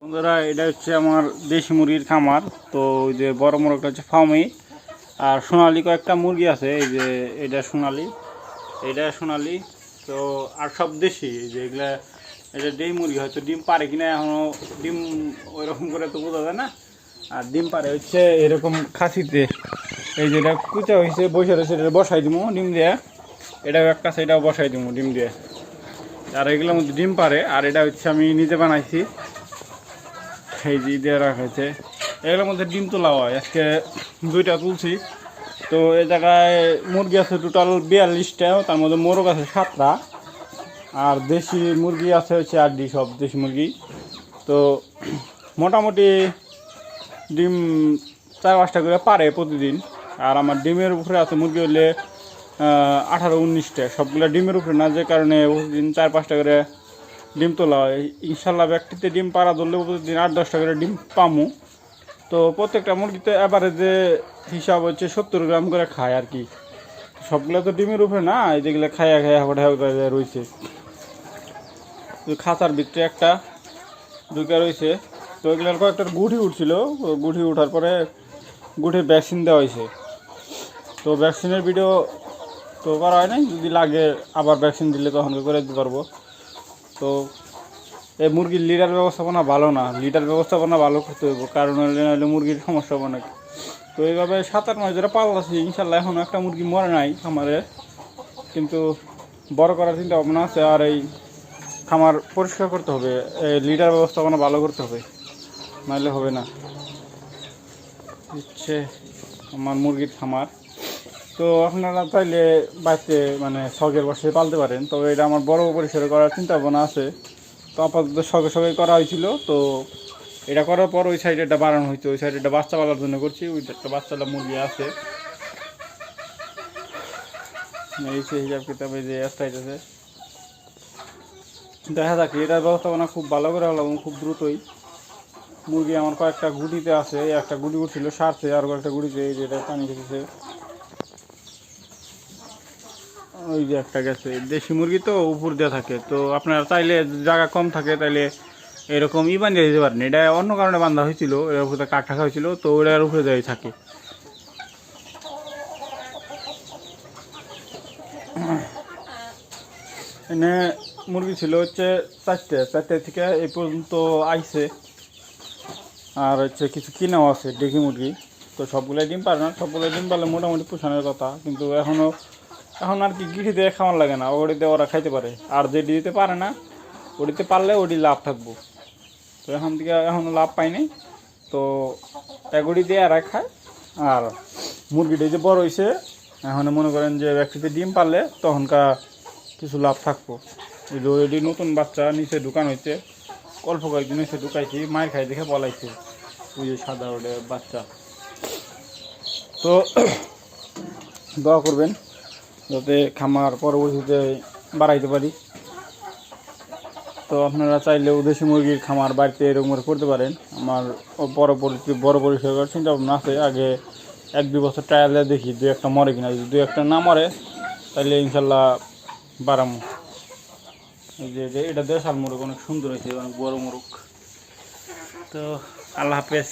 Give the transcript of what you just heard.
বন্ধুরা, এটা হচ্ছে আমার দেশি মুরগির খামার। তো ওই যে বড় মোরগটা হচ্ছে ফার্মি, আর সোনালি কয়েকটা মুরগি আছে। এই যে এটা সোনালি, তো আর সব দেশি। এই যে এগুলা, এটা ডিম মুরগি, হয়তো ডিম পারে কিনা এখনো, ডিম ওই রকম করে তো বোঝা যায় না। আর ডিম পারে হচ্ছে এরকম খাসিতে। এই যেটা কুচা হয়েছে বসে রয়েছে, এটা বসাই দিব ডিম দিয়ে। এটাও একটা আছে, এটাও বসাই দিব ডিম দিয়ে। আর এগুলোর মধ্যে ডিম পারে। আর এটা হচ্ছে আমি নিজে বানাইছি, এই যে দিয়ে রাখা হয়েছে। এগুলোর মধ্যে ডিম তোলা হয়, আজকে 2টা তুলছি। তো এই জায়গায় মুরগি আছে টোটাল 42টা, তার মধ্যে মোরগ আছে 7টা, আর দেশি মুরগি আছে হচ্ছে 8টি, সব দেশি মুরগি। তো মোটামুটি ডিম 4-5টা করে পারে প্রতিদিন। আর আমার ডিমের উপরে আছে মুরগি হলে 18-19টা, সবগুলো ডিমের উপরে না, যে কারণে প্রতিদিন 4-5টা করে ডিম তোলা হয়। ইনশাল্লাহ ব্যক্তিতে ডিম পাড়া ধরলে প্রতিদিন 8-10টা করে ডিম পামু। তো প্রত্যেকটা মুরগিতে অ্যাভারেজে হিসাব হচ্ছে 70 গ্রাম করে খায় আর কি। সবগুলো তো ডিমের উপরে না, এই যেগুলো খাইয়া রয়েছে। তো খাঁচার ভিতরে একটা ঢুকে রয়েছে। তো এগুলোর কয়েকটা গুঠি উঠছিল, গুঠি উঠার পরে গুঠির ভ্যাকসিন দেওয়া হয়েছে। তো ভ্যাকসিনের ভিডিও তো করা হয় নাই, যদি লাগে আবার ভ্যাকসিন দিলে তখন করে দিতে পারবো। তো এই মুরগির লিডার ব্যবস্থাপনা ভালো না, লিডার ব্যবস্থাপনা ভালো করতে হইব, কারণ হলে মুরগির সমস্যা হবে নাকি। তো এইভাবে 7-8 মাস ধরে পাল্লাছি, ইনশাল্লাহ এখনও একটা মুরগি মরে নাই খামারে, কিন্তু বড় করার চিন্তা ভাবনা আছে। আর এই খামার পরিষ্কার করতে হবে, এই লিডার ব্যবস্থাপনা ভালো করতে হবে, নাহলে হবে না। হচ্ছে আমার মুরগির খামার। তো আপনারা চাইলে বাড়িতে মানে শখের বসে পালতে পারেন, তবে এটা আমার বড় পরিসরে করার চিন্তা ভাবনা আছে। তো আপাতত শখে করা হয়েছিল। তো এটা করার পর ওই সাইডে একটা বাড়ানো হয়েছে, ওই সাইডে একটা বাচ্চা পালার জন্য করছি। ওই একটা বাচ্চাটা মুরগি আছে, এই সে হিসাব কিতাবে যে সাইড আছে। দেখা যাক, এটার ব্যবস্থাপনা খুব ভালো করে হলো এবং খুব দ্রুতই। মুরগি আমার কয়েকটা গুটিতে আছে, একটা গুটি উঠছিল সারছে, আর কয়েকটা গুটিতে এই যেটা পানি খেতেছে। ওই যে একটা গেছে, দেশি মুরগি তো উপর দিয়ে থাকে। তো আপনারা চাইলে জায়গা কম থাকে তাইলে এরকম বানিয়ে দিতে পারেন। এটা অন্য কারণে বান্ধা হয়েছিল, এর উপরে কাঠ থাকা হয়েছিল, তো ওটার উপরে যাই থাকে। এনে মুরগি ছিল হচ্ছে 4টে থেকে এই পর্যন্ত আইছে। আর হচ্ছে কিছু কিনাও আছে ডেকি মুরগি। তো সবগুলোই ডিম পারে না, সবগুলোই ডিম পারলে মোটামুটি পোষণের কথা, কিন্তু এখন আর কি গিঠি দিয়ে খাওয়ার লাগে না, ওটিতে ওরা খাইতে পারে। আর যেটি দিতে পারে না, ওটিতে পারলে ওটি লাভ থাকবো। তো এখনও লাভ পাইনি। তো এগুড়ি দিয়ে এরা খায়। আর মুরগিটা যে বড় হয়েছে, এখন মনে করেন যে ব্যক্তিতে ডিম পারলে তখনকার কিছু লাভ থাকবো। এটি নতুন বাচ্চা নিচে ঢুকান হয়েছে, অল্প কয়েকদিন হয়েছে ঢুকাইছি, মায়ের খাই দেখে বলাইছে ওই যে সাদা ওটা বাচ্চা। তো দোয়া করবেন যাতে খামার পরবর্তীতে বাড়াইতে পারি। তো আপনারা চাইলেও দেশি মুরগির খামার বাড়িতে এরকম করে করতে পারেন। আমার বড় পরিসর করার চিন্তা ভাবনা আছে। আগে 1-2 বছর ট্রায়ালে দেখি 2-1টা মরে কিনা, যদি 2-1টা না মরে তাহলে ইনশাল্লাহ বাড়ামো। এই যে এটা দেশাল মোরগ, অনেক সুন্দর হয়েছে, অনেক বড় মোরগ। তো আল্লাহ হাফেজ।